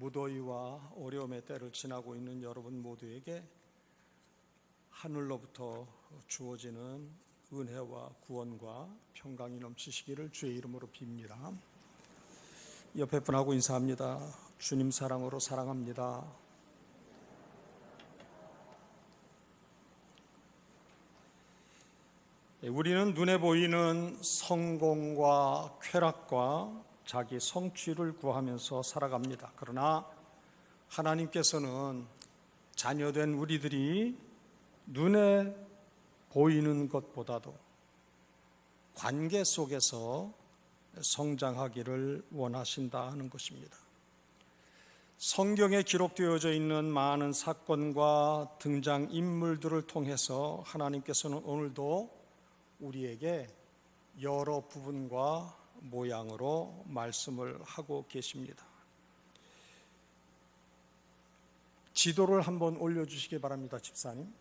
무더위와 어려움의 때를 지나고 있는 여러분 모두에게 하늘로부터 주어지는 은혜와 구원과 평강이 넘치시기를 주의 이름으로 빕니다. 옆에 분하고 인사합니다. 주님 사랑으로 사랑합니다. 우리는 눈에 보이는 성공과 쾌락과 자기 성취를 구하면서 살아갑니다. 그러나 하나님께서는 자녀된 우리들이 눈에 보이는 것보다도 관계 속에서 성장하기를 원하신다 하는 것입니다. 성경에 기록되어져 있는 많은 사건과 등장인물들을 통해서 하나님께서는 오늘도 우리에게 여러 부분과 모양으로 말씀을 하고 계십니다. 지도를 한번 올려주시기 바랍니다, 집사님.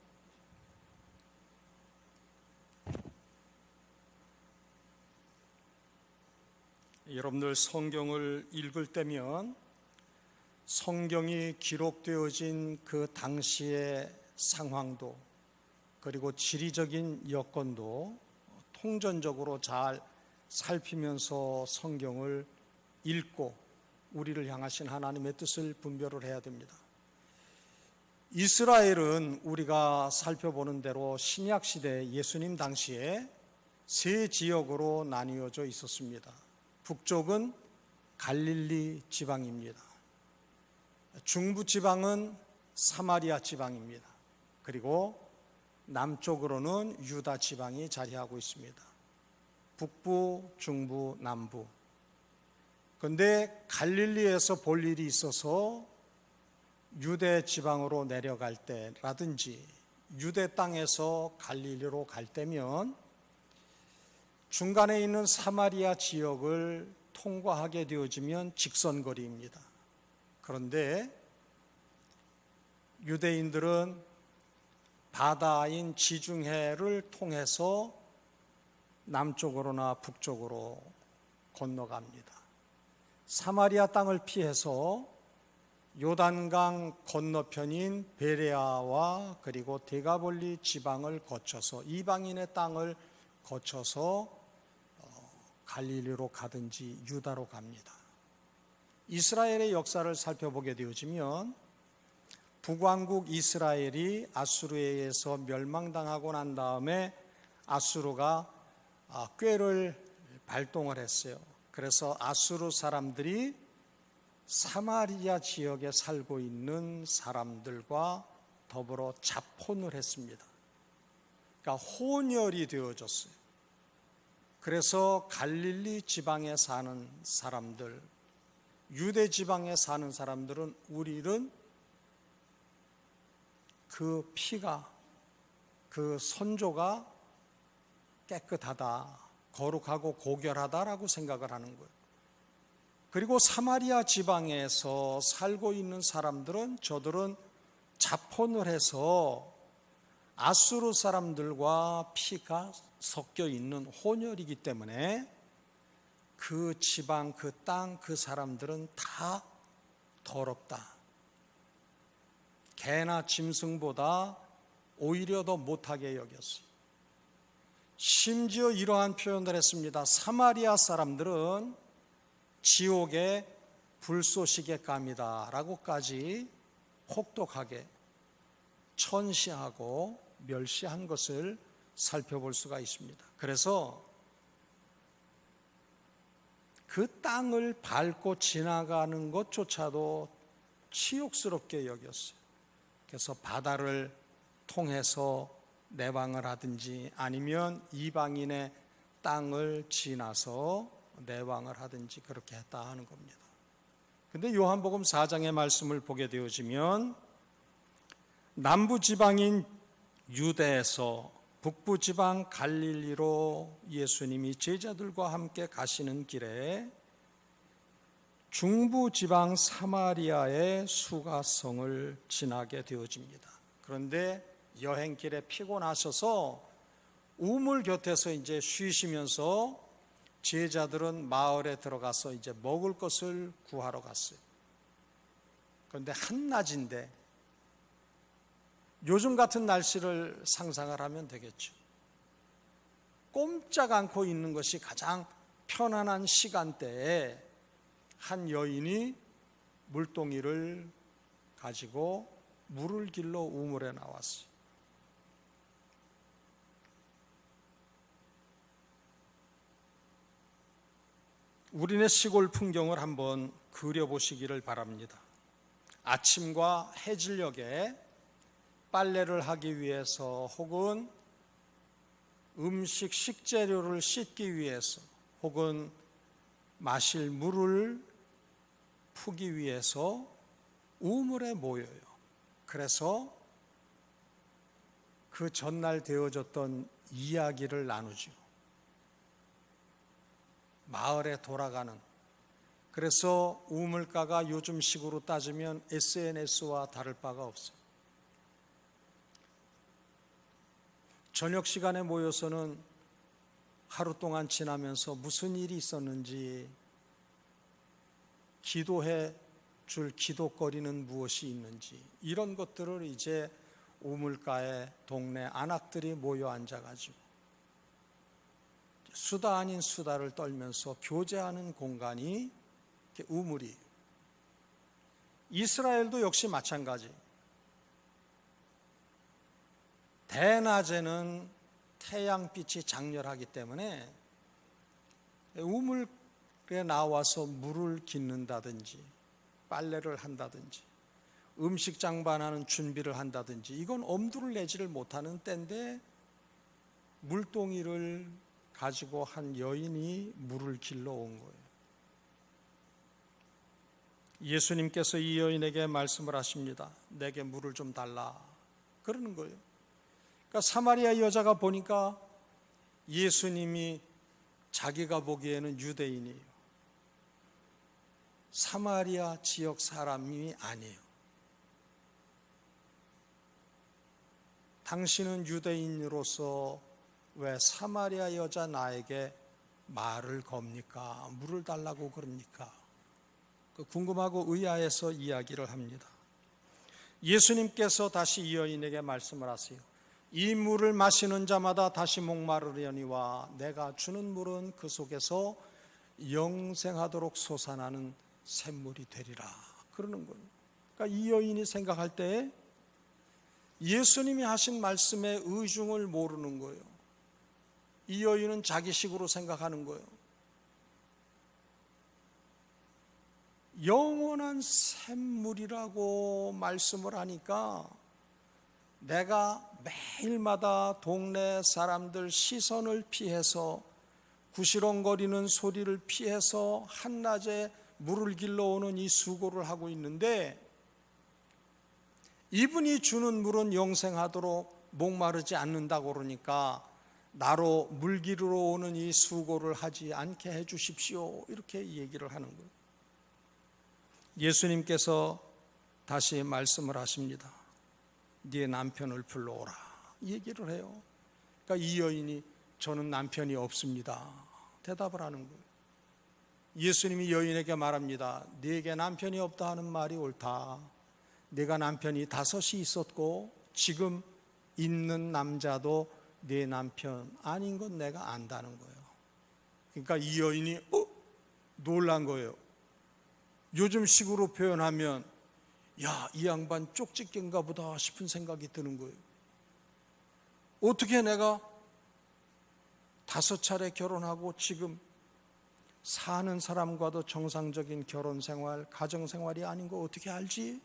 여러분들 성경을 읽을 때면 성경이 기록되어진 그 당시의 상황도 그리고 지리적인 여건도 통전적으로 잘 살피면서 성경을 읽고 우리를 향하신 하나님의 뜻을 분별을 해야 됩니다. 이스라엘은 우리가 살펴보는 대로 신약시대 예수님 당시에 세 지역으로 나뉘어져 있었습니다. 북쪽은 갈릴리 지방입니다. 중부 지방은 사마리아 지방입니다. 그리고 남쪽으로는 유다 지방이 자리하고 있습니다. 북부, 중부, 남부. 그런데 갈릴리에서 볼 일이 있어서 유대 지방으로 내려갈 때라든지 유대 땅에서 갈릴리로 갈 때면 중간에 있는 사마리아 지역을 통과하게 되어지면 직선거리입니다. 그런데 유대인들은 바다인 지중해를 통해서 남쪽으로나 북쪽으로 건너갑니다. 사마리아 땅을 피해서 요단강 건너편인 베레아와 그리고 데가볼리 지방을 거쳐서 이방인의 땅을 거쳐서 갈릴리로 가든지 유다로 갑니다. 이스라엘의 역사를 살펴보게 되어지면 북왕국 이스라엘이 아수르에 의해서 멸망당하고 난 다음에 아수르가 꾀를 발동을 했어요. 그래서 아수르 사람들이 사마리아 지역에 살고 있는 사람들과 더불어 잡혼을 했습니다. 그러니까 혼혈이 되어졌어요. 그래서 갈릴리 지방에 사는 사람들, 유대 지방에 사는 사람들은 우리는 그 피가, 그 선조가 깨끗하다, 거룩하고 고결하다라고 생각을 하는 거예요. 그리고 사마리아 지방에서 살고 있는 사람들은 저들은 잡혼을 해서 아수르 사람들과 피가 섞여 있는 혼혈이기 때문에 그 지방, 그 땅, 그 사람들은 다 더럽다. 개나 짐승보다 오히려 더 못하게 여겼어요. 심지어 이러한 표현을 했습니다. 사마리아 사람들은 지옥의 불쏘시개 감이다 라고까지 혹독하게 천시하고 멸시한 것을 살펴볼 수가 있습니다. 그래서 그 땅을 밟고 지나가는 것조차도 치욕스럽게 여겼어요. 그래서 바다를 통해서 내방을 하든지 아니면 이방인의 땅을 지나서 내방을 하든지 그렇게 했다 하는 겁니다. 그런데 요한복음 4장의 말씀을 보게 되어지면 남부 지방인 유대에서 북부 지방 갈릴리로 예수님이 제자들과 함께 가시는 길에 중부 지방 사마리아의 수가성을 지나게 되어집니다. 그런데 여행길에 피곤하셔서 우물 곁에서 이제 쉬시면서 제자들은 마을에 들어가서 이제 먹을 것을 구하러 갔어요. 그런데 한낮인데 요즘 같은 날씨를 상상을 하면 되겠죠. 꼼짝 않고 있는 것이 가장 편안한 시간대에 한 여인이 물동이를 가지고 물을 길러 우물에 나왔어요. 우리네 시골 풍경을 한번 그려보시기를 바랍니다. 아침과 해질녘에 빨래를 하기 위해서 혹은 음식 식재료를 씻기 위해서 혹은 마실 물을 푸기 위해서 우물에 모여요. 그래서 그 전날 되어졌던 이야기를 나누죠. 마을에 돌아가는. 그래서 우물가가 요즘식으로 따지면 SNS와 다를 바가 없어요. 저녁 시간에 모여서는 하루 동안 지나면서 무슨 일이 있었는지, 기도해 줄 기도거리는 무엇이 있는지, 이런 것들을 이제 우물가에 동네 안악들이 모여 앉아가지고 수다 아닌 수다를 떨면서 교제하는 공간이 우물이. 이스라엘도 역시 마찬가지. 대낮에는 태양빛이 장렬하기 때문에 우물에 나와서 물을 깃는다든지 빨래를 한다든지 음식 장반하는 준비를 한다든지 이건 엄두를 내지를 못하는 때인데 물동이를 가지고 한 여인이 물을 길러 온 거예요. 예수님께서 이 여인에게 말씀을 하십니다. 내게 물을 좀 달라. 그러는 거예요. 그러니까 사마리아 여자가 보니까 예수님이 자기가 보기에는 유대인이에요. 사마리아 지역 사람이 아니에요. 당신은 유대인으로서 왜 사마리아 여자 나에게 말을 겁니까? 물을 달라고 그럽니까? 궁금하고 의아해서 이야기를 합니다. 예수님께서 다시 이 여인에게 말씀을 하세요. 이 물을 마시는 자마다 다시 목마르려니와 내가 주는 물은 그 속에서 영생하도록 솟아나는 샘물이 되리라. 그러는 거예요. 그러니까 이 여인이 생각할 때 예수님이 하신 말씀의 의중을 모르는 거예요. 이 여인은 자기식으로 생각하는 거예요. 영원한 샘물이라고 말씀을 하니까 내가 매일마다 동네 사람들 시선을 피해서 구시렁거리는 소리를 피해서 한낮에 물을 길러오는 이 수고를 하고 있는데 이분이 주는 물은 영생하도록 목마르지 않는다고 그러니까 나로 물 기르러 오는 이 수고를 하지 않게 해 주십시오. 이렇게 얘기를 하는 거예요. 예수님께서 다시 말씀을 하십니다. 네 남편을 불러오라. 얘기를 해요. 그러니까 이 여인이 저는 남편이 없습니다. 대답을 하는 거예요. 예수님이 여인에게 말합니다. 네게 남편이 없다 하는 말이 옳다. 네가 남편이 5이 있었고 지금 있는 남자도 네 남편 아닌 건 내가 안다는 거예요. 그러니까 이 여인이 놀란 거예요. 요즘 식으로 표현하면 야, 이 양반 쪽집게인가 보다 싶은 생각이 드는 거예요. 어떻게 내가 5차례 결혼하고 지금 사는 사람과도 정상적인 결혼 생활, 가정 생활이 아닌 거 어떻게 알지?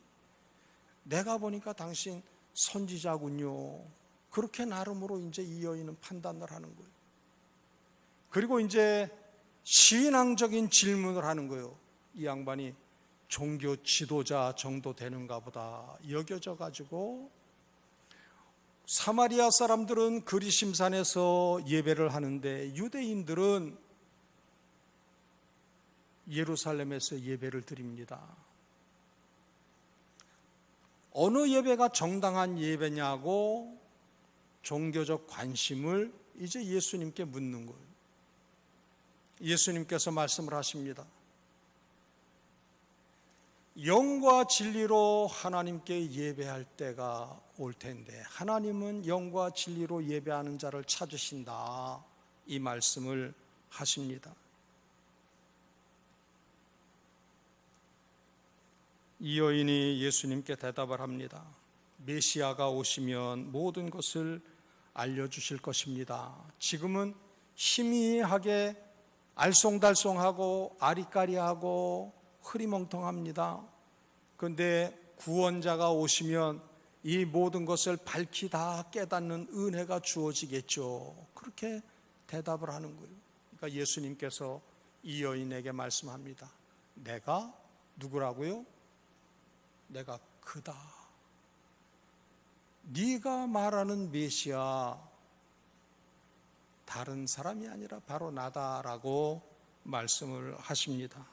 내가 보니까 당신 선지자군요. 그렇게 나름으로 이제 이 여인은 판단을 하는 거예요. 그리고 이제 신앙적인 질문을 하는 거예요. 이 양반이 종교 지도자 정도 되는가 보다 여겨져 가지고 사마리아 사람들은 그리심산에서 예배를 하는데 유대인들은 예루살렘에서 예배를 드립니다. 어느 예배가 정당한 예배냐고 종교적 관심을 이제 예수님께 묻는 거예요. 예수님께서 말씀을 하십니다. 영과 진리로 하나님께 예배할 때가 올 텐데 하나님은 영과 진리로 예배하는 자를 찾으신다, 이 말씀을 하십니다. 이 여인이 예수님께 대답을 합니다. 메시아가 오시면 모든 것을 알려주실 것입니다. 지금은 희미하게 알쏭달쏭하고 아리까리하고 흐리멍텅합니다. 그런데 구원자가 오시면 이 모든 것을 밝히 다 깨닫는 은혜가 주어지겠죠. 그렇게 대답을 하는 거예요. 그러니까 예수님께서 이 여인에게 말씀합니다. 내가 누구라고요? 내가 그다. 네가 말하는 메시아 다른 사람이 아니라 바로 나다라고 말씀을 하십니다.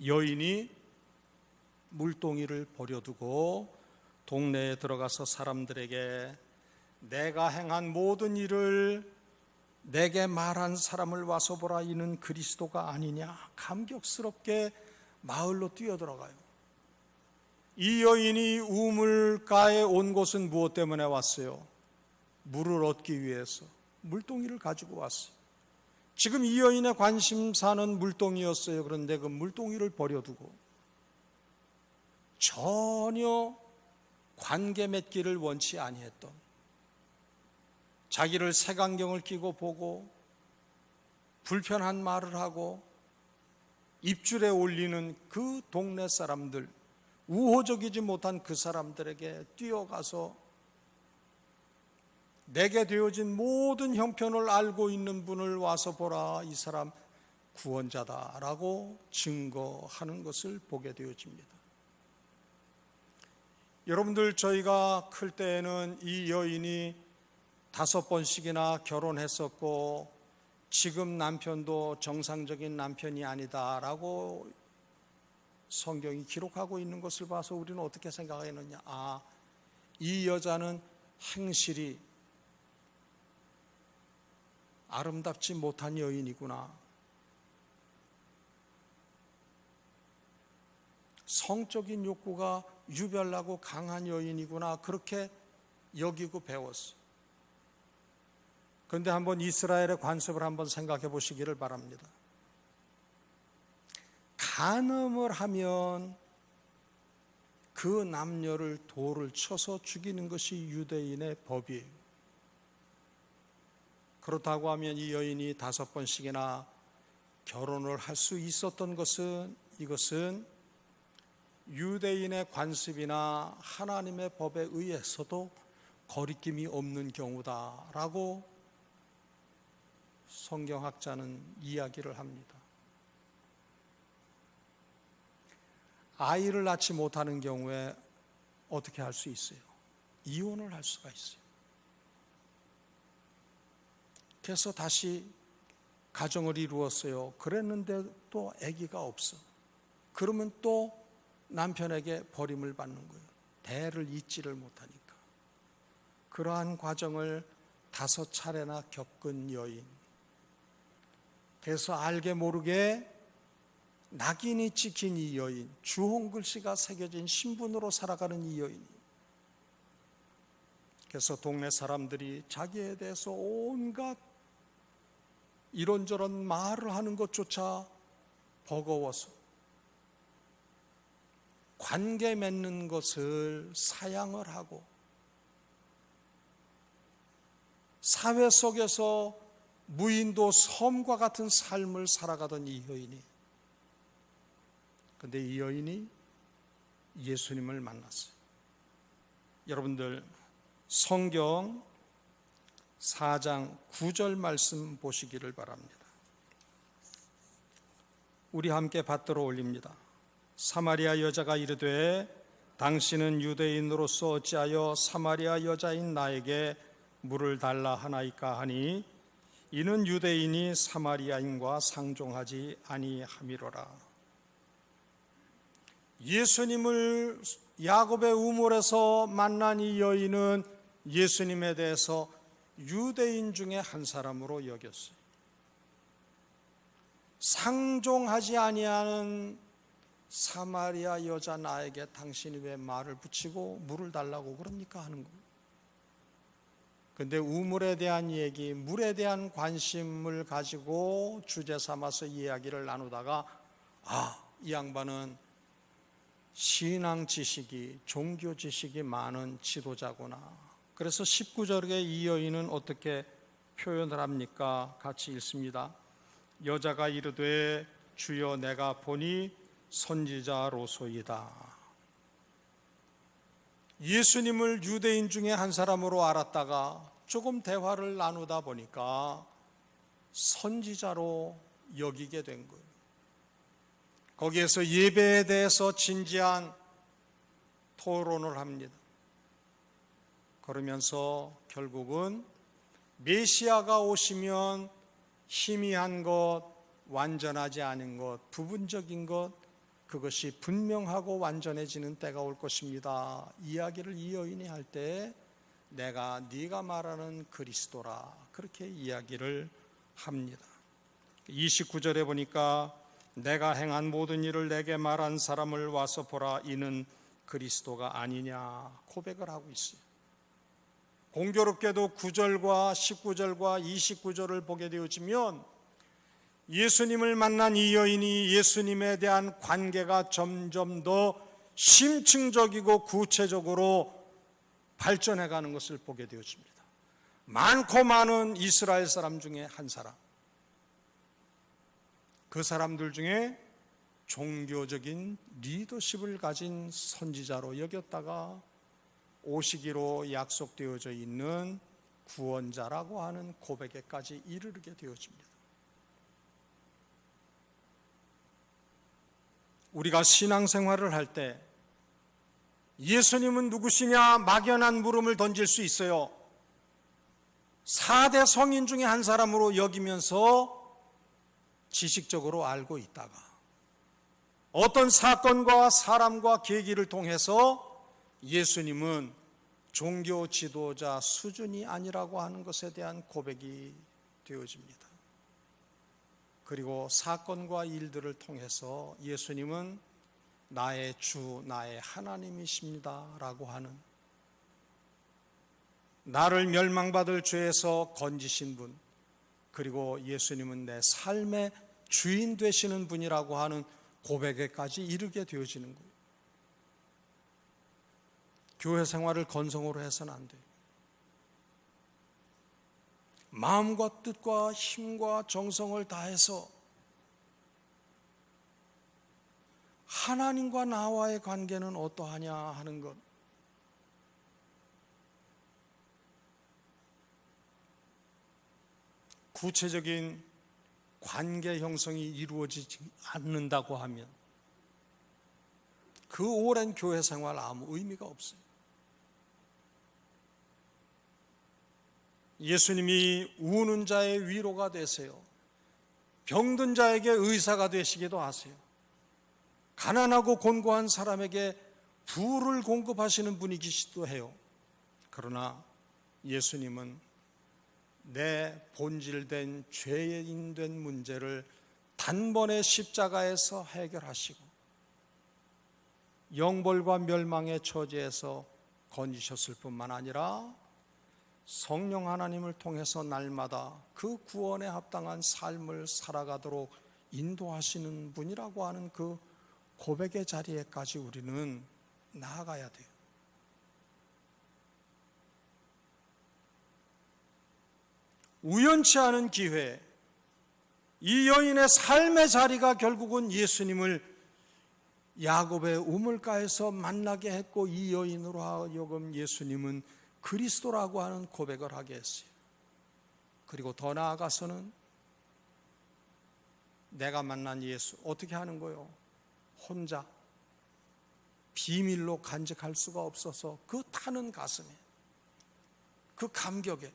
여인이 물동이를 버려두고 동네에 들어가서 사람들에게 내가 행한 모든 일을 내게 말한 사람을 와서 보라, 이는 그리스도가 아니냐, 감격스럽게 마을로 뛰어들어가요. 이 여인이 우물가에 온 곳은 무엇 때문에 왔어요? 물을 얻기 위해서 물동이를 가지고 왔어요. 지금 이 여인의 관심사는 물동이였어요. 그런데 그 물동이를 버려두고 전혀 관계 맺기를 원치 아니했던, 자기를 색안경을 끼고 보고 불편한 말을 하고 입줄에 올리는 그 동네 사람들, 우호적이지 못한 그 사람들에게 뛰어가서 내게 되어진 모든 형편을 알고 있는 분을 와서 보라, 이 사람 구원자다라고 증거하는 것을 보게 되어집니다. 여러분들, 저희가 클 때에는 이 여인이 5번씩이나 결혼했었고 지금 남편도 정상적인 남편이 아니다라고 성경이 기록하고 있는 것을 봐서 우리는 어떻게 생각했느냐? 이 여자는 행실이 아름답지 못한 여인이구나, 성적인 욕구가 유별나고 강한 여인이구나, 그렇게 여기고 배웠어. 그런데 한번 이스라엘의 관습을 한번 생각해 보시기를 바랍니다. 간음을 하면 그 남녀를 돌을 쳐서 죽이는 것이 유대인의 법이에요. 그렇다고 하면 이 여인이 5번씩이나 결혼을 할 수 있었던 것은, 이것은 유대인의 관습이나 하나님의 법에 의해서도 거리낌이 없는 경우다라고 성경학자는 이야기를 합니다. 아이를 낳지 못하는 경우에 어떻게 할 수 있어요? 이혼을 할 수가 있어요. 그래서 다시 가정을 이루었어요. 그랬는데 또 아기가 없어. 그러면 또 남편에게 버림을 받는 거예요. 대를 잇지를 못하니까. 그러한 과정을 5차례나 겪은 여인. 그래서 알게 모르게 낙인이 찍힌 이 여인, 주홍 글씨가 새겨진 신분으로 살아가는 이 여인이, 그래서 동네 사람들이 자기에 대해서 온갖 이런저런 말을 하는 것조차 버거워서 관계 맺는 것을 사양을 하고 사회 속에서 무인도 섬과 같은 삶을 살아가던 이 여인이, 그런데 이 여인이 예수님을 만났어요. 여러분들, 성경 4장 9절 말씀 보시기를 바랍니다. 우리 함께 받들어 올립니다. 사마리아 여자가 이르되 당신은 유대인으로서 어찌하여 사마리아 여자인 나에게 물을 달라 하나이까 하니 이는 유대인이 사마리아인과 상종하지 아니함이로라. 예수님을 야곱의 우물에서 만난 이 여인은 예수님에 대해서 유대인 중에 한 사람으로 여겼어요. 상종하지 아니하는 사마리아 여자 나에게 당신이 왜 말을 붙이고 물을 달라고 그럽니까? 하는 거예요. 근데 우물에 대한 얘기, 물에 대한 관심을 가지고 주제 삼아서 이야기를 나누다가 이 양반은 신앙 지식이, 종교 지식이 많은 지도자구나. 그래서 19절에 이 여인은 어떻게 표현을 합니까? 같이 읽습니다. 여자가 이르되 주여 내가 보니 선지자로소이다. 예수님을 유대인 중에 한 사람으로 알았다가 조금 대화를 나누다 보니까 선지자로 여기게 된 거예요. 거기에서 예배에 대해서 진지한 토론을 합니다. 그러면서 결국은 메시아가 오시면 희미한 것, 완전하지 않은 것, 부분적인 것, 그것이 분명하고 완전해지는 때가 올 것입니다. 이야기를 이 여인이 할 때 내가 네가 말하는 그리스도라, 그렇게 이야기를 합니다. 29절에 보니까 내가 행한 모든 일을 내게 말한 사람을 와서 보라, 이는 그리스도가 아니냐 고백을 하고 있어요. 공교롭게도 9절과 19절과 29절을 보게 되어지면 예수님을 만난 이 여인이 예수님에 대한 관계가 점점 더 심층적이고 구체적으로 발전해가는 것을 보게 되어집니다. 많고 많은 이스라엘 사람 중에 한 사람, 그 사람들 중에 종교적인 리더십을 가진 선지자로 여겼다가 오시기로 약속되어져 있는 구원자라고 하는 고백에까지 이르게 되어집니다. 우리가 신앙생활을 할 때 예수님은 누구시냐 막연한 물음을 던질 수 있어요. 4대 성인 중에 한 사람으로 여기면서 지식적으로 알고 있다가 어떤 사건과 사람과 계기를 통해서 예수님은 종교 지도자 수준이 아니라고 하는 것에 대한 고백이 되어집니다. 그리고 사건과 일들을 통해서 예수님은 나의 주, 나의 하나님이십니다 라고 하는, 나를 멸망받을 죄에서 건지신 분, 그리고 예수님은 내 삶의 주인 되시는 분이라고 하는 고백에까지 이르게 되어지는 거예요. 교회 생활을 건성으로 해서는 안 돼요. 마음과 뜻과 힘과 정성을 다해서 하나님과 나와의 관계는 어떠하냐 하는 것, 구체적인 관계 형성이 이루어지지 않는다고 하면 그 오랜 교회 생활 아무 의미가 없어요. 예수님이 우는 자의 위로가 되세요. 병든 자에게 의사가 되시기도 하세요. 가난하고 곤고한 사람에게 부를 공급하시는 분이시기도 해요. 그러나 예수님은 내 본질된 죄인된 문제를 단번에 십자가에서 해결하시고 영벌과 멸망의 처지에서 건지셨을 뿐만 아니라 성령 하나님을 통해서 날마다 그 구원에 합당한 삶을 살아가도록 인도하시는 분이라고 하는 그 고백의 자리에까지 우리는 나아가야 돼요. 우연치 않은 기회, 이 여인의 삶의 자리가 결국은 예수님을 야곱의 우물가에서 만나게 했고, 이 여인으로 하여금 예수님은 그리스도라고 하는 고백을 하게 했어요. 그리고 더 나아가서는 내가 만난 예수 어떻게 하는 거요? 혼자 비밀로 간직할 수가 없어서 그 타는 가슴에, 그 감격에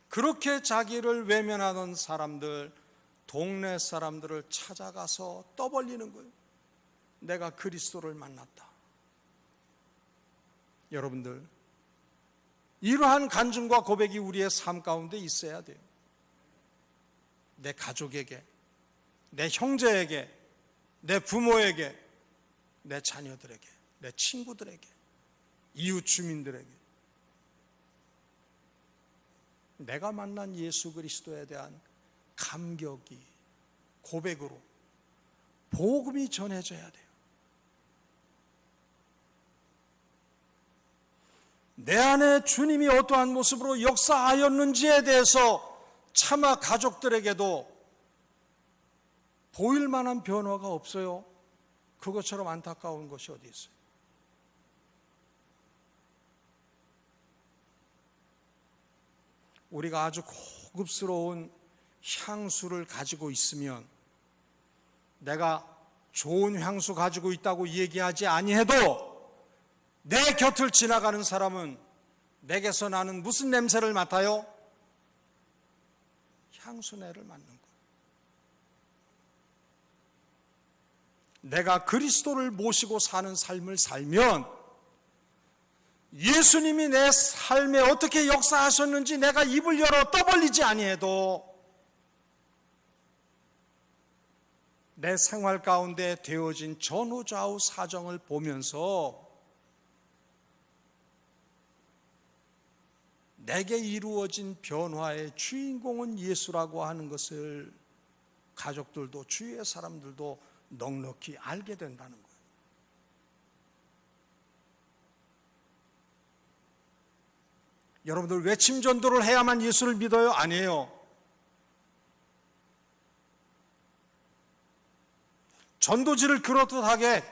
그렇게 자기를 외면하던 사람들, 동네 사람들을 찾아가서 떠벌리는 거예요. 내가 그리스도를 만났다. 여러분들, 이러한 간증과 고백이 우리의 삶 가운데 있어야 돼요. 내 가족에게, 내 형제에게, 내 부모에게, 내 자녀들에게, 내 친구들에게, 이웃 주민들에게 내가 만난 예수 그리스도에 대한 감격이, 고백으로 복음이 전해져야 돼요. 내 안에 주님이 어떠한 모습으로 역사하였는지에 대해서 차마 가족들에게도 보일 만한 변화가 없어요. 그것처럼 안타까운 것이 어디 있어요? 우리가 아주 고급스러운 향수를 가지고 있으면 내가 좋은 향수 가지고 있다고 얘기하지 아니해도 내 곁을 지나가는 사람은 내게서 나는 무슨 냄새를 맡아요? 향수내를 맡는 거예요. 내가 그리스도를 모시고 사는 삶을 살면 예수님이 내 삶에 어떻게 역사하셨는지 내가 입을 열어 떠벌리지 아니해도 내 생활 가운데 되어진 전후좌우 사정을 보면서 내게 이루어진 변화의 주인공은 예수라고 하는 것을 가족들도 주위의 사람들도 넉넉히 알게 된다는 거예요. 여러분들 외침 전도를 해야만 예수를 믿어요? 아니에요. 전도지를 그렇듯하게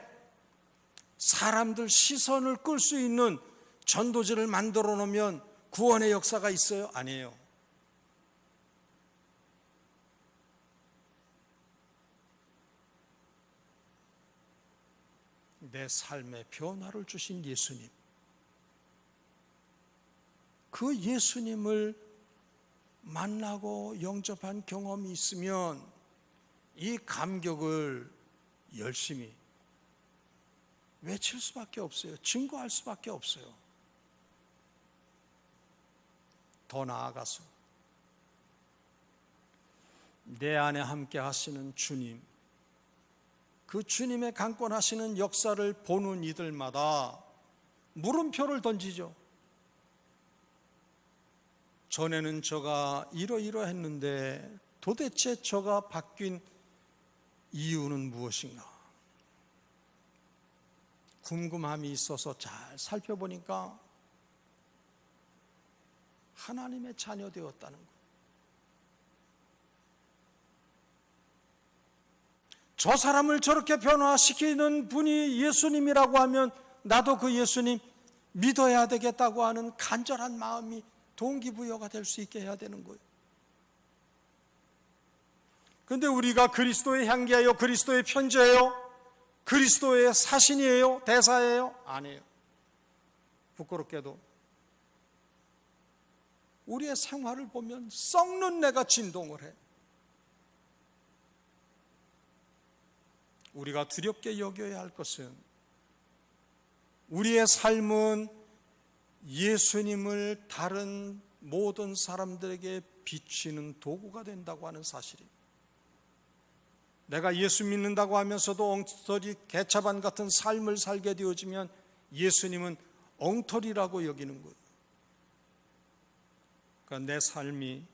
사람들 시선을 끌 수 있는 전도지를 만들어 놓으면 구원의 역사가 있어요? 아니에요. 내 삶에 변화를 주신 예수님, 그 예수님을 만나고 영접한 경험이 있으면 이 감격을 열심히 외칠 수밖에 없어요. 증거할 수밖에 없어요. 더 나아가서 내 안에 함께 하시는 주님, 그 주님의 강권하시는 역사를 보는 이들마다 물음표를 던지죠. 전에는 저가 이러이러했는데 도대체 저가 바뀐 이유는 무엇인가? 궁금함이 있어서 잘 살펴보니까 하나님의 자녀 되었다는 거예요. 저 사람을 저렇게 변화시키는 분이 예수님이라고 하면 나도 그 예수님 믿어야 되겠다고 하는 간절한 마음이 동기부여가 될 수 있게 해야 되는 거예요. 그런데 우리가 그리스도의 향기예요? 그리스도의 편지예요? 그리스도의 사신이에요? 대사예요? 아니에요. 부끄럽게도 우리의 생활을 보면 썩는 내가 진동을 해. 우리가 두렵게 여겨야 할 것은 우리의 삶은 예수님을 다른 모든 사람들에게 비추는 도구가 된다고 하는 사실입니다. 내가 예수 믿는다고 하면서도 엉터리 개차반 같은 삶을 살게 되어지면 예수님은 엉터리라고 여기는 거예요. 그러니까 내 삶이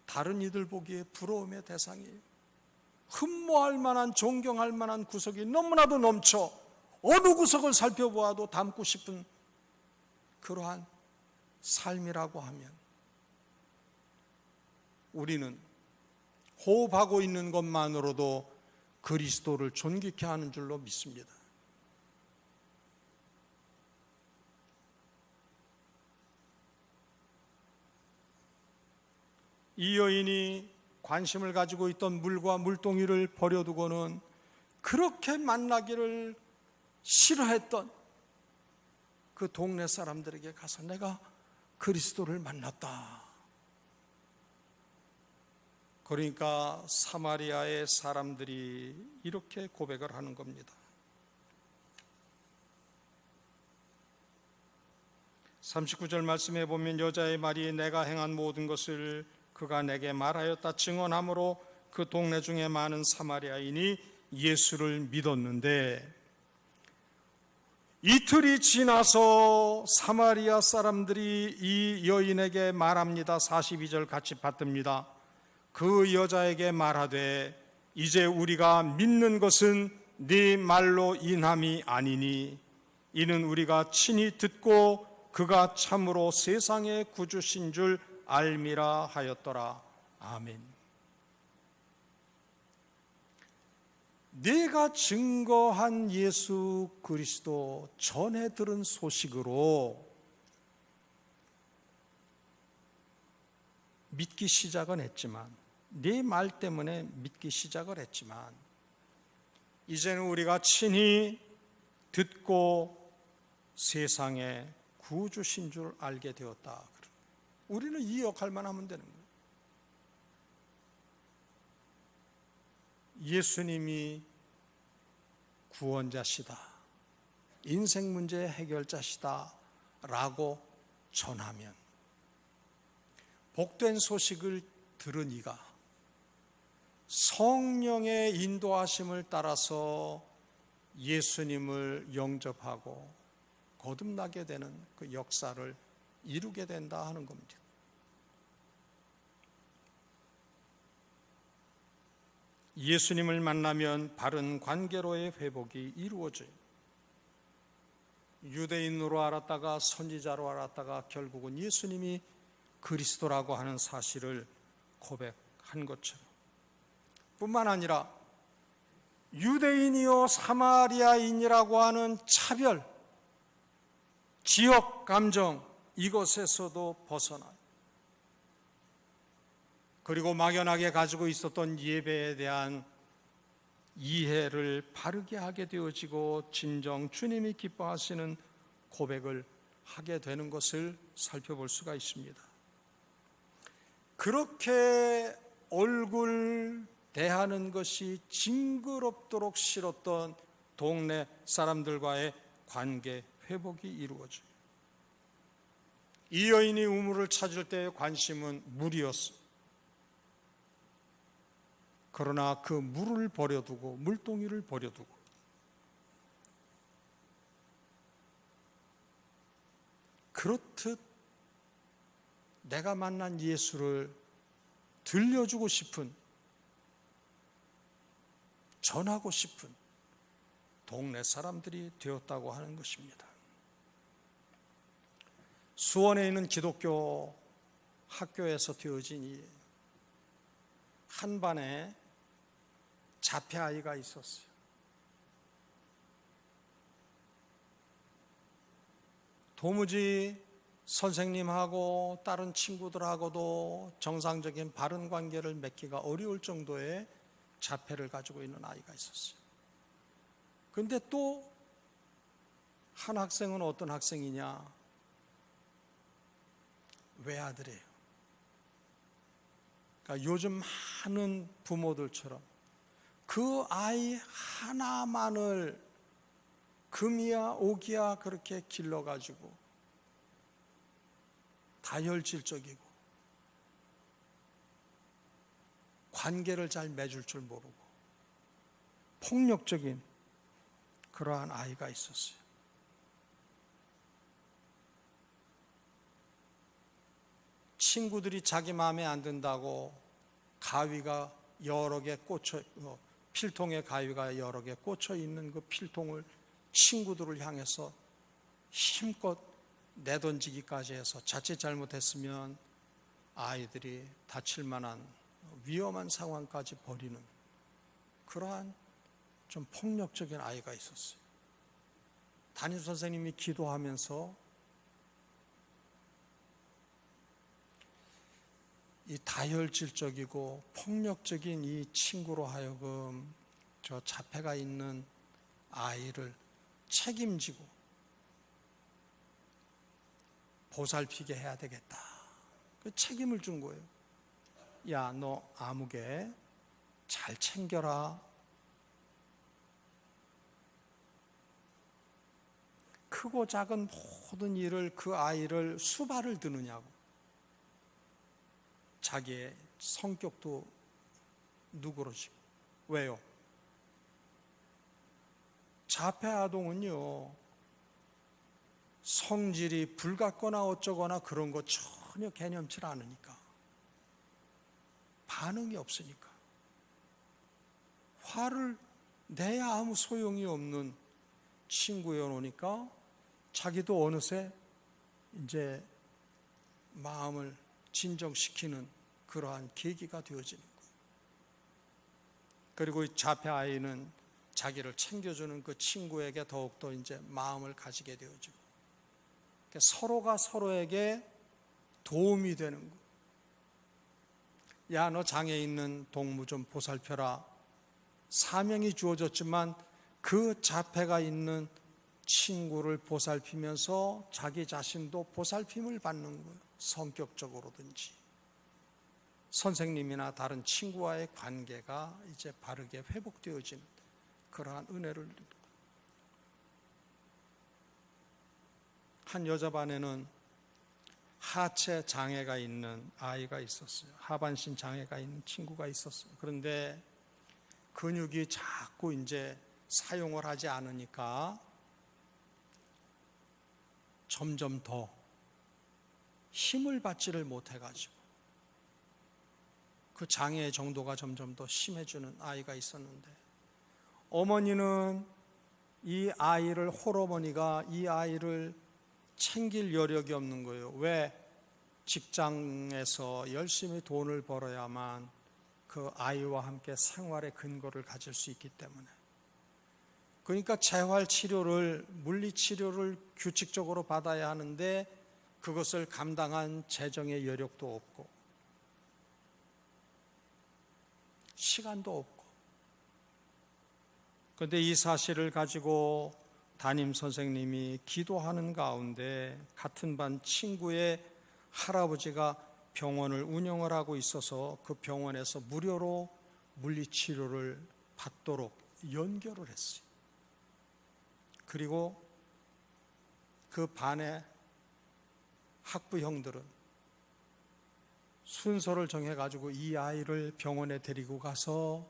다른 이들 보기에 부러움의 대상이에요. 흠모할 만한, 존경할 만한 구석이 너무나도 넘쳐 어느 구석을 살펴보아도 닮고 싶은 그러한 삶이라고 하면 우리는 호흡하고 있는 것만으로도 그리스도를 존귀케 하는 줄로 믿습니다. 이 여인이 관심을 가지고 있던 물과 물동이를 버려두고는 그렇게 만나기를 싫어했던 그 동네 사람들에게 가서 내가 그리스도를 만났다. 그러니까 사마리아의 사람들이 이렇게 고백을 하는 겁니다. 39절 말씀에 보면 여자의 말이 내가 행한 모든 것을 그가 내게 말하였다 증언함으로 그 동네 중에 많은 사마리아인이 예수를 믿었는데 이틀이 지나서 사마리아 사람들이 이 여인에게 말합니다. 42절 같이 받듭니다. 그 여자에게 말하되 이제 우리가 믿는 것은 네 말로 인함이 아니니 이는 우리가 친히 듣고 그가 참으로 세상의 구주신 줄 알미라 하였더라. 아멘. 내가 증거한 예수 그리스도 전해 들은 소식으로 믿기 시작은 했지만, 네 말 때문에 믿기 시작을 했지만, 이제는 우리가 친히 듣고 세상에 구주신 줄 알게 되었다. 우리는 이 역할만 하면 되는 거예요. 예수님이 구원자시다, 인생 문제의 해결자시다 라고 전하면 복된 소식을 들은 이가 성령의 인도하심을 따라서 예수님을 영접하고 거듭나게 되는 그 역사를 이루게 된다 하는 겁니다. 예수님을 만나면 바른 관계로의 회복이 이루어져요. 유대인으로 알았다가 선지자로 알았다가 결국은 예수님이 그리스도라고 하는 사실을 고백한 것처럼, 뿐만 아니라 유대인이요 사마리아인이라고 하는 차별, 지역 감정, 이것에서도 벗어나요. 그리고 막연하게 가지고 있었던 예배에 대한 이해를 바르게 하게 되어지고 진정 주님이 기뻐하시는 고백을 하게 되는 것을 살펴볼 수가 있습니다. 그렇게 얼굴 대하는 것이 징그럽도록 싫었던 동네 사람들과의 관계 회복이 이루어져요. 이 여인이 우물을 찾을 때의 관심은 물이었어요. 그러나 그 물을 버려두고, 물동이를 버려두고 그렇듯 내가 만난 예수를 들려주고 싶은, 전하고 싶은 동네 사람들이 되었다고 하는 것입니다. 수원에 있는 기독교 학교에서 되어진 이 한 반에 자폐 아이가 있었어요. 도무지 선생님하고 다른 친구들하고도 정상적인 바른 관계를 맺기가 어려울 정도의 자폐를 가지고 있는 아이가 있었어요. 그런데 또 한 학생은 어떤 학생이냐? 외아들이에요. 그러니까 요즘 많은 부모들처럼 그 아이 하나만을 금이야 옥이야 그렇게 길러가지고 다혈질적이고 관계를 잘 맺을 줄 모르고 폭력적인 그러한 아이가 있었어요. 친구들이 자기 마음에 안 든다고 가위가 여러 개 꽂혀, 필통에 가위가 여러 개 꽂혀 있는 그 필통을 친구들을 향해서 힘껏 내던지기까지 해서 자칫 잘못했으면 아이들이 다칠 만한 위험한 상황까지 벌이는 그러한 좀 폭력적인 아이가 있었어요. 담임선생님이 기도하면서 이 다혈질적이고 폭력적인 이 친구로 하여금 저 자폐가 있는 아이를 책임지고 보살피게 해야 되겠다. 그 책임을 준 거예요. 야, 너 아무개 잘 챙겨라. 크고 작은 모든 일을 그 아이를 수발을 드느냐고. 자기의 성격도 누그러지고. 왜요? 자폐 아동은요, 성질이 불같거나 어쩌거나 그런 거 전혀 개념치 않으니까, 반응이 없으니까, 화를 내야 아무 소용이 없는 친구여 놓으니까 자기도 어느새 이제 마음을 진정시키는 그러한 계기가 되어지는 거예요. 그리고 이 자폐 아이는 자기를 챙겨주는 그 친구에게 더욱더 이제 마음을 가지게 되어지고, 서로가 서로에게 도움이 되는 거예요. 야, 너 장애 있는 동무 좀 보살펴라. 사명이 주어졌지만 그 자폐가 있는 친구를 보살피면서 자기 자신도 보살핌을 받는 거예요. 성격적으로든지 선생님이나 다른 친구와의 관계가 이제 바르게 회복되어지는 그러한 은혜를 누리는 거예요. 한 여자 반에는 하체 장애가 있는 아이가 있었어요. 하반신 장애가 있는 친구가 있었어요. 그런데 근육이 자꾸 이제 사용을 하지 않으니까 점점 더 힘을 받지를 못해가지고 그 장애의 정도가 점점 더 심해지는 아이가 있었는데, 어머니는 이 아이를, 홀어머니가 이 아이를 챙길 여력이 없는 거예요. 왜? 직장에서 열심히 돈을 벌어야만 그 아이와 함께 생활의 근거를 가질 수 있기 때문에. 그러니까 재활치료를, 물리치료를 규칙적으로 받아야 하는데 그것을 감당한 재정의 여력도 없고 시간도 없고. 그런데 이 사실을 가지고 담임 선생님이 기도하는 가운데 같은 반 친구의 할아버지가 병원을 운영을 하고 있어서 그 병원에서 무료로 물리치료를 받도록 연결을 했어요. 그리고 그 반의 학부 형들은 순서를 정해가지고 이 아이를 병원에 데리고 가서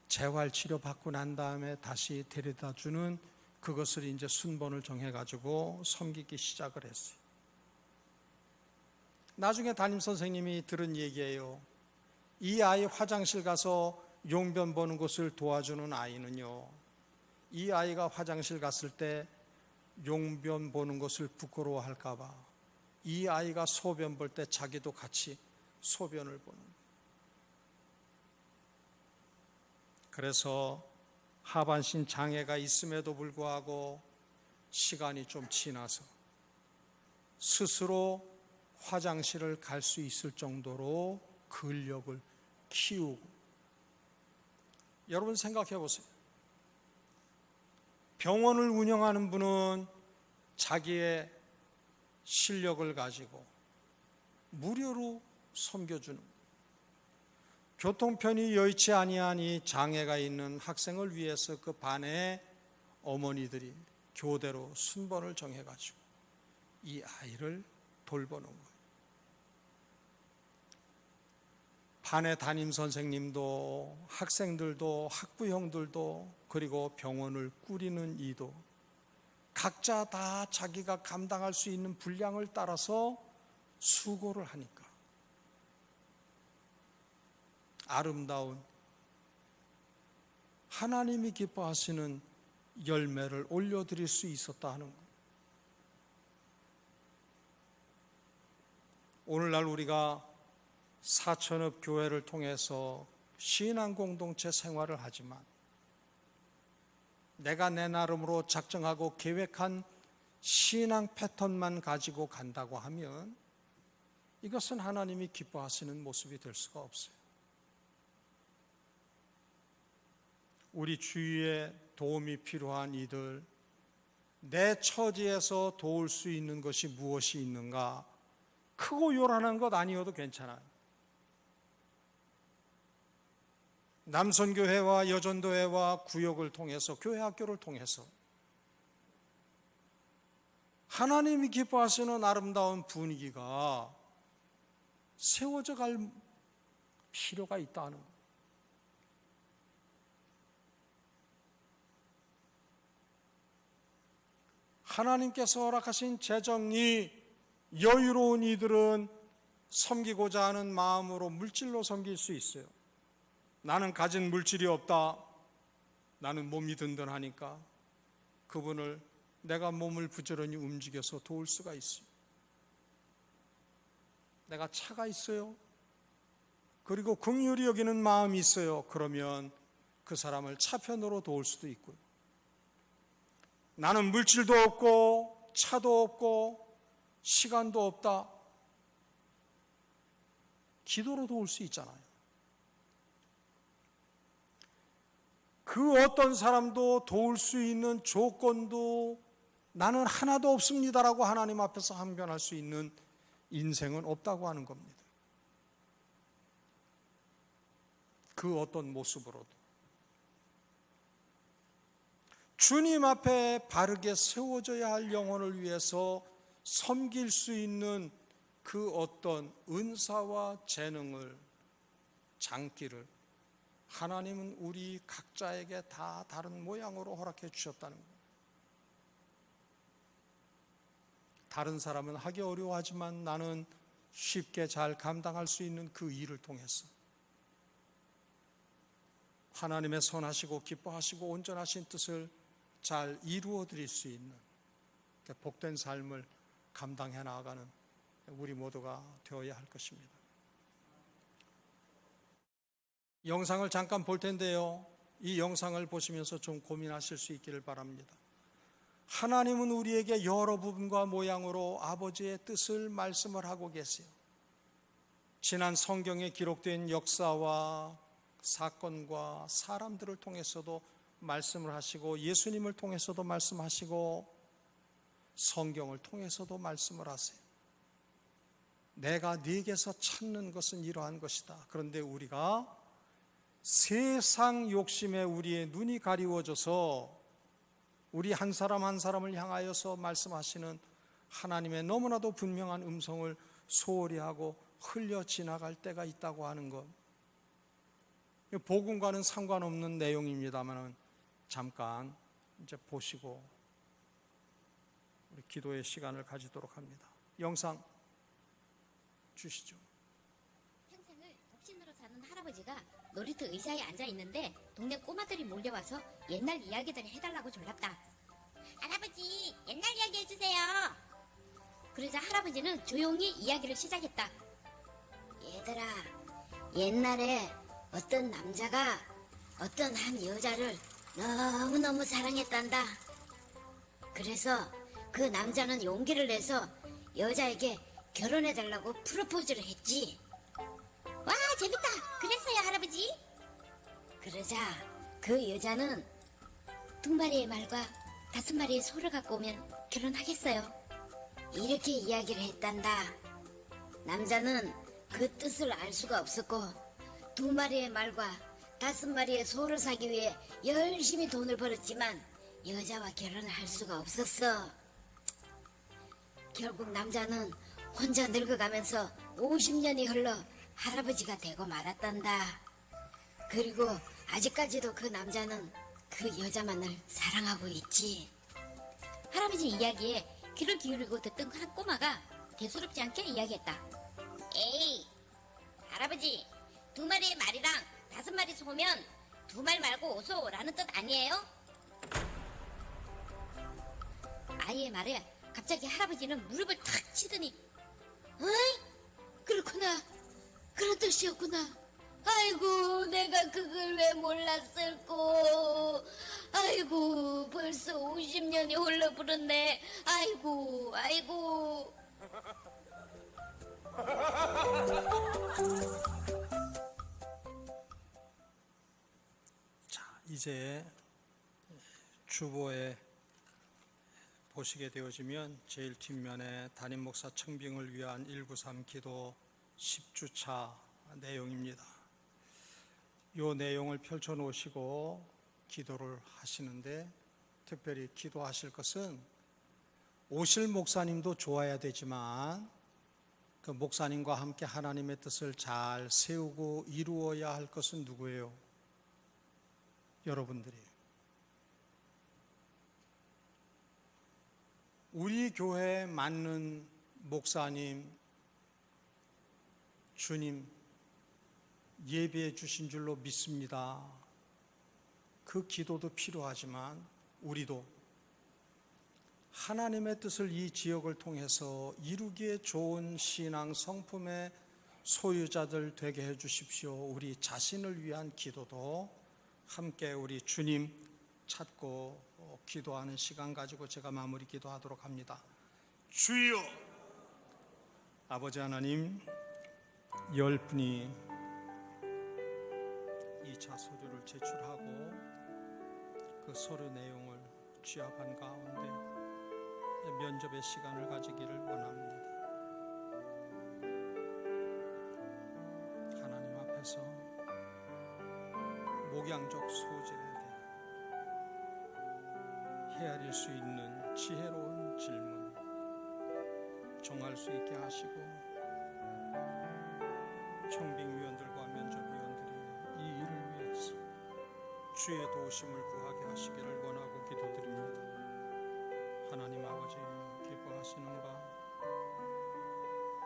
재활치료 받고 난 다음에 다시 데려다 주는 그것을 이제 순번을 정해가지고 섬기기 시작을 했어요. 나중에 담임 선생님이 들은 얘기예요. 이 아이 화장실 가서 용변 보는 것을 도와주는 아이는요, 이 아이가 화장실 갔을 때 용변 보는 것을 부끄러워할까 봐 이 아이가 소변 볼 때 자기도 같이 소변을 보는 거예요. 그래서 하반신 장애가 있음에도 불구하고 시간이 좀 지나서 스스로 화장실을 갈 수 있을 정도로 근력을 키우고. 여러분 생각해 보세요. 병원을 운영하는 분은 자기의 실력을 가지고 무료로 섬겨주는 거예요. 교통편이 여의치 아니한 이 장애가 있는 학생을 위해서 그 반의 어머니들이 교대로 순번을 정해가지고 이 아이를 돌보는 거예요. 반의 담임 선생님도 학생들도 학부형들도 그리고 병원을 꾸리는 이도 각자 다 자기가 감당할 수 있는 분량을 따라서 수고를 하니까 아름다운 하나님이 기뻐하시는 열매를 올려드릴 수 있었다 하는 거예요. 오늘날 우리가 사천읍 교회를 통해서 신앙 공동체 생활을 하지만 내가 내 나름으로 작정하고 계획한 신앙 패턴만 가지고 간다고 하면 이것은 하나님이 기뻐하시는 모습이 될 수가 없어요. 우리 주위에 도움이 필요한 이들, 내 처지에서 도울 수 있는 것이 무엇이 있는가? 크고 요란한 것 아니어도 괜찮아요. 남선교회와 여전도회와 구역을 통해서, 교회 학교를 통해서 하나님이 기뻐하시는 아름다운 분위기가 세워져 갈 필요가 있다는 거예요. 하나님께서 허락하신 재정이 여유로운 이들은 섬기고자 하는 마음으로 물질로 섬길 수 있어요. 나는 가진 물질이 없다. 나는 몸이 든든하니까 그분을 내가 몸을 부지런히 움직여서 도울 수가 있어요. 내가 차가 있어요. 그리고 긍휼히 여기는 마음이 있어요. 그러면 그 사람을 차편으로 도울 수도 있고요. 나는 물질도 없고 차도 없고 시간도 없다. 기도로 도울 수 있잖아요. 그 어떤 사람도 도울 수 있는 조건도 나는 하나도 없습니다라고 하나님 앞에서 항변할 수 있는 인생은 없다고 하는 겁니다. 그 어떤 모습으로도 주님 앞에 바르게 세워져야 할 영혼을 위해서 섬길 수 있는 그 어떤 은사와 재능을, 장기를 하나님은 우리 각자에게 다 다른 모양으로 허락해 주셨다는 거예요. 다른 사람은 하기 어려워하지만 나는 쉽게 잘 감당할 수 있는 그 일을 통해서 하나님의 선하시고 기뻐하시고 온전하신 뜻을 잘 이루어 드릴 수 있는 복된 삶을 감당해 나가는 우리 모두가 되어야 할 것입니다. 영상을 잠깐 볼 텐데요. 이 영상을 보시면서 좀 고민하실 수 있기를 바랍니다. 하나님은 우리에게 여러 부분과 모양으로 아버지의 뜻을 말씀을 하고 계세요. 지난 성경에 기록된 역사와 사건과 사람들을 통해서도 말씀을 하시고 예수님을 통해서도 말씀하시고 성경을 통해서도 말씀을 하세요. 내가 네게서 찾는 것은 이러한 것이다. 그런데 우리가 세상 욕심에 우리의 눈이 가리워져서 우리 한 사람 한 사람을 향하여서 말씀하시는 하나님의 너무나도 분명한 음성을 소홀히 하고 흘려 지나갈 때가 있다고 하는 것. 복음과는 상관없는 내용입니다만 잠깐 이제 보시고 우리 기도의 시간을 가지도록 합니다. 영상 주시죠. 평생을 독신으로 사는 할아버지가 놀이터 의자에 앉아 있는데 동네 꼬마들이 몰려와서 옛날 이야기들을 해달라고 졸랐다. 할아버지, 옛날 이야기 해주세요. 그러자 할아버지는 조용히 이야기를 시작했다. 얘들아, 옛날에 어떤 남자가 어떤 한 여자를 너무너무 사랑했단다. 그래서 그 남자는 용기를 내서 여자에게 결혼해달라고 프로포즈를 했지. 와, 재밌다. 그랬어요, 할아버지? 그러자 그 여자는 2마리의 말과 5마리의 소를 갖고 오면 결혼하겠어요. 이렇게 이야기를 했단다. 남자는 그 뜻을 알 수가 없었고 2마리의 말과 5마리의 소를 사기 위해 열심히 돈을 벌었지만 여자와 결혼을 할 수가 없었어. 결국 남자는 혼자 늙어가면서 50년이 흘러 할아버지가 되고 말았단다. 그리고 아직까지도 그 남자는 그 여자만을 사랑하고 있지. 할아버지 이야기에 귀를 기울이고 듣던 한 꼬마가 대수롭지 않게 이야기했다. 에이, 할아버지, 2마리의 말이랑 5마리 소면 2말 말고 오소라는 뜻 아니에요? 아이의 말에 갑자기 할아버지는 무릎을 탁 치더니 어이? 그렇구나. 그런 뜻이었구나. 아이고, 내가 그걸 왜 몰랐을꼬. 아이고, 벌써 50년이 흘러버렸네. 아이고, 아이고. 자, 이제 주보에 보시게 되어지면 제일 뒷면에 담임 목사 청빙을 위한 193 기도 10주차 내용입니다. 이 내용을 펼쳐 놓으시고 기도를 하시는데 특별히 기도하실 것은 오실 목사님도 좋아야 되지만 그 목사님과 함께 하나님의 뜻을 잘 세우고 이루어야 할 것은 누구예요? 여러분들이에요. 우리 교회에 맞는 목사님, 주님 예배해 주신 줄로 믿습니다. 그 기도도 필요하지만 우리도 하나님의 뜻을 이 지역을 통해서 이루기에 좋은 신앙 성품의 소유자들 되게 해 주십시오. 우리 자신을 위한 기도도 함께 우리 주님 찾고 기도하는 시간 가지고 제가 마무리 기도하도록 합니다. 주여, 아버지 하나님, 10분이 2차 서류를 제출하고 그 서류 내용을 취합한 가운데 면접의 시간을 가지기를 원합니다. 하나님 앞에서 목양적 소질에게 헤아릴 수 있는 지혜로운 질문 정할 수 있게 하시고, 청빙위원들과 면접위원들이 이 일을 위해서 주의 도우심을 구하게 하시기를 원하고 기도드립니다. 하나님 아버지, 기뻐하시는 바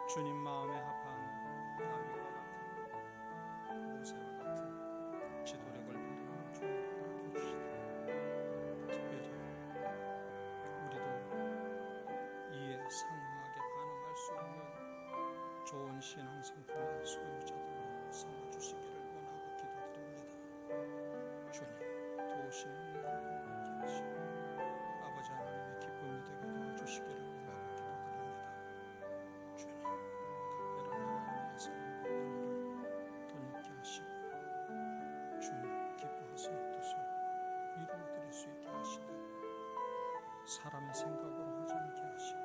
주님 마음에 합한 다윗과 같은, 모세와 같은 지도력을 발휘하는 주님 맡겨주시다. 특별히 우리도 이에 상응하게 반응할 수 있는 좋은 신앙 성품의 소유자들로 삼아주시기를 원하고 기도드립니다. 주님, 도우시는 날 있게 하시고 아버지 하나님의 기쁨이 되게 도와주시기를 원하고 기도드립니다. 주님, 각별한 하나님의 사랑과 은혜를 덧입게 하시고 주님 기뻐하시는 뜻을 이루어드릴 수 있게 하시되 사람의 생각으로 하지 않게 하시고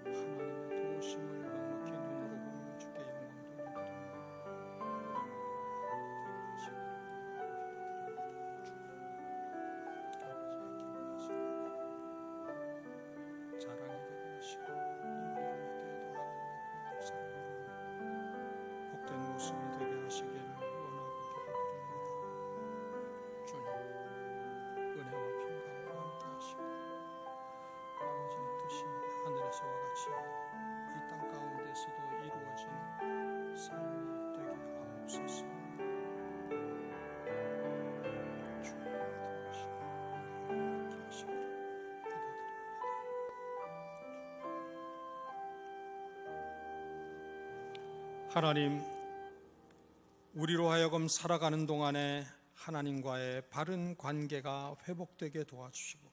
하나님의 도우심을 넉넉히 눈으로 보며 주께 영광 돌려드리며 우리 모두가 되게 하시기를 기도드립니다. 주님, 아버지의 기뻐하시고 자랑이 되게 하시고 이웃에게도 하나님의 사랑으로 복된 모습이 되게 하시기를 원하고 기도드립니다. 주님, 은혜와 평강으로 함께 하시고 아버지의 뜻이 하늘에서와 같이 이 땅 가운데서도 이루어지는 삶이 되게 하옵소서. 주님, 도우시고 함께 하시기를 기도드립니다. 하나님, 우리로 하여금 살아가는 동안에 하나님과의 바른 관계가 회복되게 도와주시고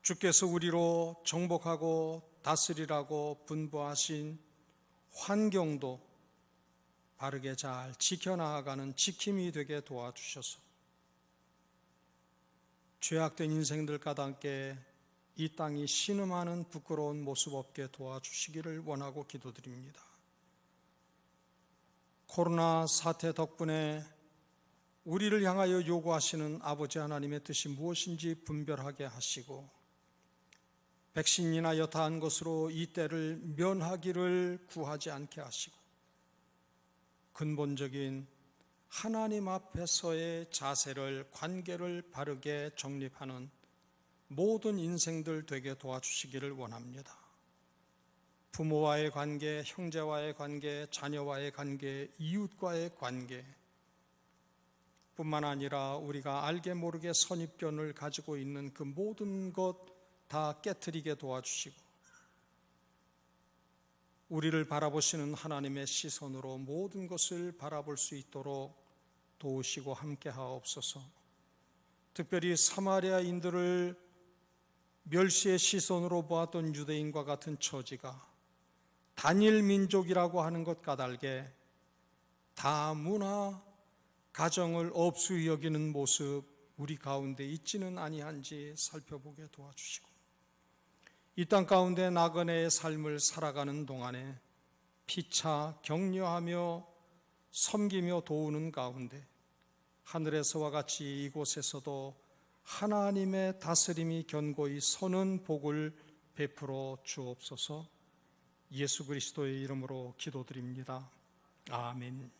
주께서 우리로 정복하고 다스리라고 분부하신 환경도 바르게 잘 지켜나가는 지킴이 되게 도와주셔서 죄악된 인생들과 함께 이 땅이 신음하는 부끄러운 모습 없게 도와주시기를 원하고 기도드립니다. 코로나 사태 덕분에 우리를 향하여 요구하시는 아버지 하나님의 뜻이 무엇인지 분별하게 하시고 백신이나 여타한 것으로 이 때를 면하기를 구하지 않게 하시고 근본적인 하나님 앞에서의 자세를, 관계를 바르게 정립하는 모든 인생들 되게 도와주시기를 원합니다. 부모와의 관계, 형제와의 관계, 자녀와의 관계, 이웃과의 관계 뿐만 아니라 우리가 알게 모르게 선입견을 가지고 있는 그 모든 것 다 깨트리게 도와주시고 우리를 바라보시는 하나님의 시선으로 모든 것을 바라볼 수 있도록 도우시고 함께 하옵소서. 특별히 사마리아인들을 멸시의 시선으로 보았던 유대인과 같은 처지가 단일 민족이라고 하는 것 까닭에 다문화 가정을 업수 여기는 모습 우리 가운데 있지는 아니한지 살펴보게 도와주시고 이 땅 가운데 나그네의 삶을 살아가는 동안에 피차 격려하며 섬기며 도우는 가운데 하늘에서와 같이 이곳에서도 하나님의 다스림이 견고히 서는 복을 베풀어 주옵소서. 예수 그리스도의 이름으로 기도드립니다. 아멘.